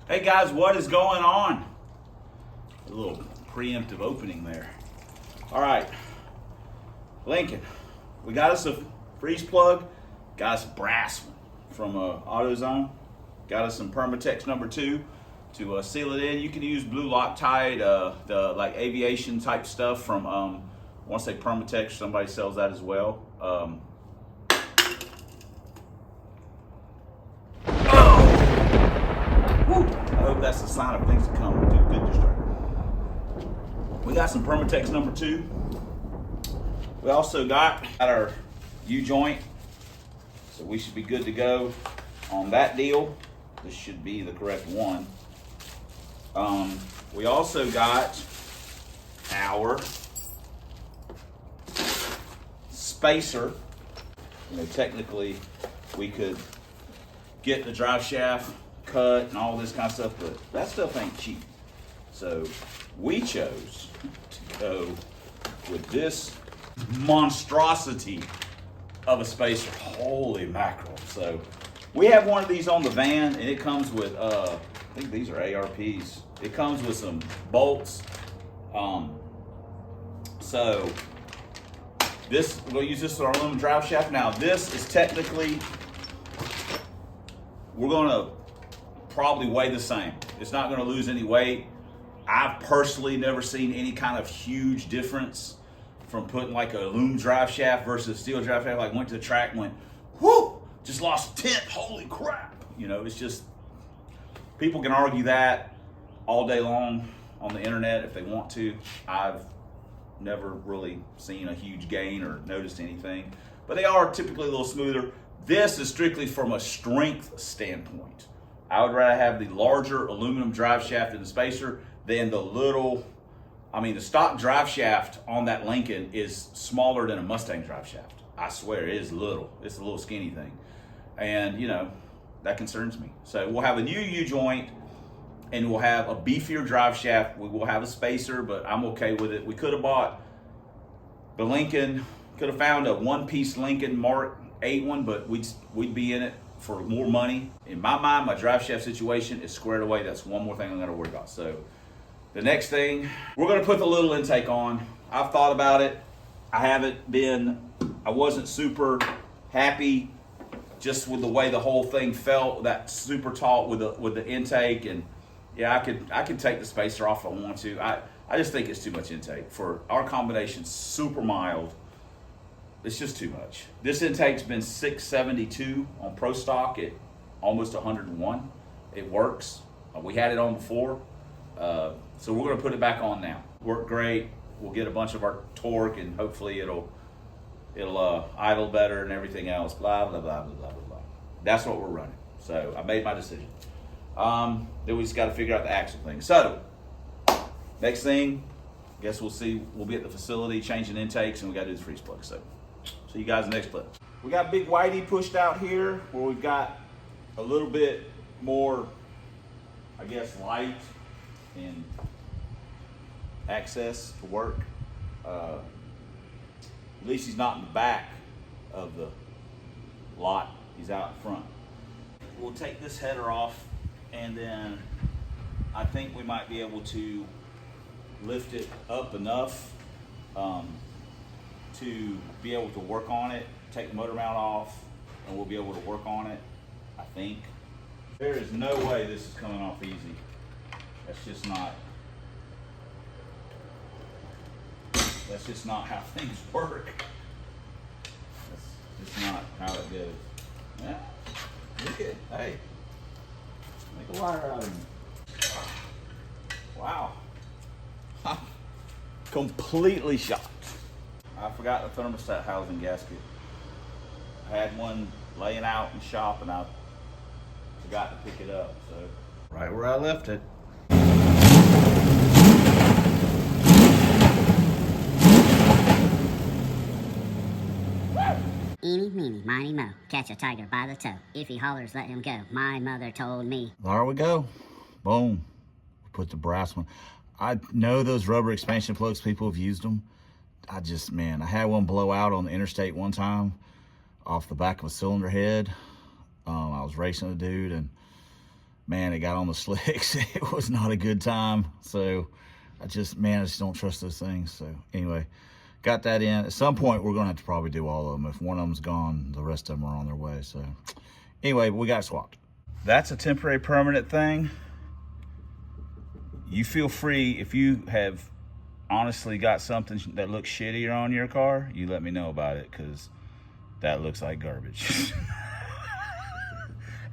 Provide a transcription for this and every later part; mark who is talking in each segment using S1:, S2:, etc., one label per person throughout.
S1: Hey guys, what is going on? A little preemptive opening there. All right, Lincoln, we got us a freeze plug, got us a brass one from AutoZone, got us some Permatex #2 to seal it in. You can use blue Loctite, the like aviation type stuff from, I want to say Permatex, somebody sells that as well. I hope that's a sign of things to come. Good distract. We got some Permatex #2. We also got our U-joint, so we should be good to go on that deal. This should be the correct one. We also got our spacer. You know, technically we could get the drive shaft cut and all this kind of stuff, but that stuff ain't cheap. So we chose to go with this monstrosity of a spacer. Holy mackerel. So we have one of these on the van, and it comes with, I think these are ARPs. It comes with some bolts. So this, we'll use this for our aluminum drive shaft. Now this is technically, we're gonna probably weigh the same. It's not gonna lose any weight. I've personally never seen any kind of huge difference from putting like a aluminum drive shaft versus steel drive shaft. Like went to the track and went, whoo, just lost a tenth, holy crap. You know, it's just, people can argue that all day long on the internet if they want to. I've never really seen a huge gain or noticed anything, but they are typically a little smoother. This is strictly from a strength standpoint. I would rather have the larger aluminum drive shaft in the spacer than the little, I mean, the stock drive shaft on that Lincoln is smaller than a Mustang drive shaft. I swear, it is little. It's a little skinny thing. And, you know, that concerns me. So we'll have a new U-joint, and we'll have a beefier drive shaft. We will have a spacer, but I'm okay with it. We could have bought the Lincoln, could have found a one-piece Lincoln Mark 8 one, but we'd be in it for more money. In my mind, my drive shaft situation is squared away. That's one more thing I'm gonna worry about. So the next thing, we're gonna put the little intake on. I've thought about it. I wasn't super happy just with the way the whole thing felt, that super taut with the intake. And yeah, I could take the spacer off if I want to. I just think it's too much intake. For our combination, super mild, it's just too much. This intake's been 672 on Pro Stock at almost 101. It works. We had it on before. So we're gonna put it back on now. Worked great. We'll get a bunch of our torque, and hopefully it'll idle better and everything else. Blah, blah, blah, blah, blah, blah. That's what we're running. So I made my decision. Then we just gotta figure out the axle thing. So next thing, I guess we'll see. We'll be at the facility changing intakes, and we gotta do the freeze plug. So see you guys in the next clip. We got Big Whitey pushed out here where we've got a little bit more, I guess, light and access to work. At least he's not in the back of the lot. He's out in front. We'll take this header off, and then I think we might be able to lift it up enough to be able to work on it, take the motor mount off, and we'll be able to work on it, I think. There is no way this is coming off easy. That's just not how things work. That's just not how it goes. Yeah, look at, hey, make a wire out of me. Wow. Completely shocked. I forgot the thermostat housing gasket. I had one laying out in the shop, and I forgot to pick it up. So right where I left it.
S2: Eeny, meeny, miny, mo. Catch a tiger by the toe. If he hollers, let him go. My mother told me.
S1: There we go. Boom. Put the brass one. I know those rubber expansion plugs, people have used them. I had one blow out on the interstate one time off the back of a cylinder head. I was racing a dude, and man, it got on the slicks. It was not a good time. So I just don't trust those things. So anyway, got that in. At some point, we're gonna have to probably do all of them. If one of them's gone, the rest of them are on their way. So anyway, we got swapped. That's a temporary permanent thing. You feel free, if you have honestly got something that looks shittier on your car, you let me know about it, because that looks like garbage.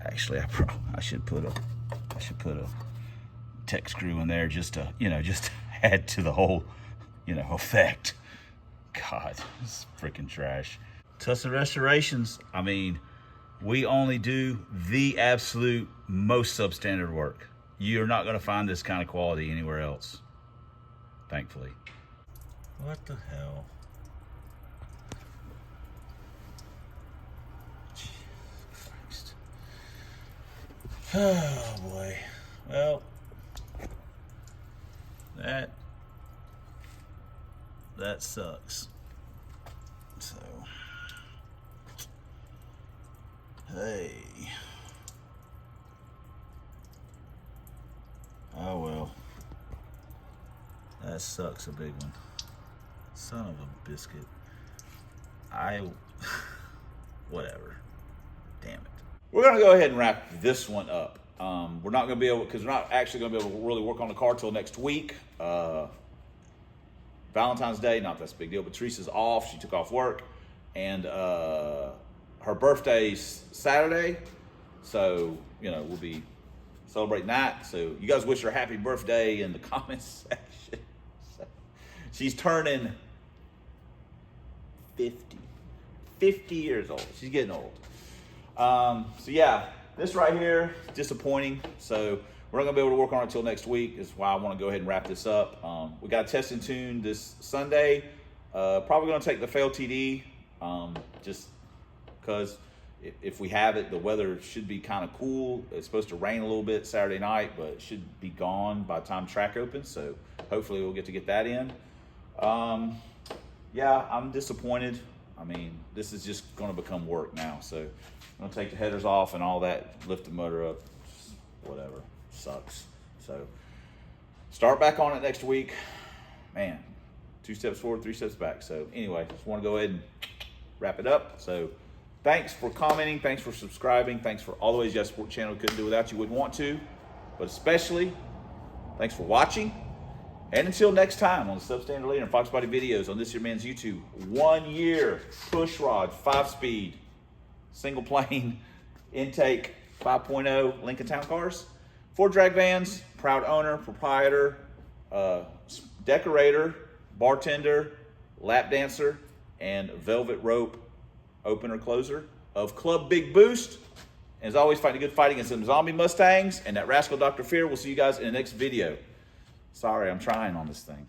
S1: Actually, I should put a tech screw in there just to, just add to the whole, effect. God, this is freaking trash. Tussa Restorations, I mean, we only do the absolute most substandard work. You're not gonna find this kind of quality anywhere else, thankfully. What the hell? Jesus Christ. Oh boy. Well, that sucks. So, hey. Oh well. That sucks a big one. Son of a biscuit. Whatever. Damn it. We're gonna go ahead and wrap this one up. We're not gonna be able, because we're not actually gonna be able to really work on the car till next week. Valentine's Day, not that's a big deal, but Teresa's off. She took off work, and her birthday's Saturday, so we'll be celebrating that. So you guys wish her happy birthday in the comments section. She's turning 50 years old. She's getting old. So yeah, this right here is disappointing. So we're not gonna be able to work on it until next week. Is why I want to go ahead and wrap this up. We got a test and tune this Sunday. Probably gonna take the fail TD, just because if we have it, the weather should be kind of cool. It's supposed to rain a little bit Saturday night, but it should be gone by the time track opens. So hopefully we'll get to get that in. Yeah, I'm disappointed. I mean, this is just going to become work now. So I'm going to take the headers off and all that, lift the motor up, whatever. Sucks. So start back on it next week. Man, 2 steps forward, 3 steps back. So anyway, just want to go ahead and wrap it up. So thanks for commenting. Thanks for subscribing. Thanks for all the ways you guys support the channel. Couldn't do without you, wouldn't want to. But especially, thanks for watching. And until next time on the Substandard Leader and Fox Body videos on This Your Man's YouTube, 1 year push rod, 5-speed, single plane, intake, 5.0 Lincoln Town Cars, 4 drag vans, proud owner, proprietor, decorator, bartender, lap dancer, and velvet rope opener closer of Club Big Boost. And as always, fighting a good fight against them zombie Mustangs and that rascal Dr. Fear. We'll see you guys in the next video. Sorry, I'm trying on this thing.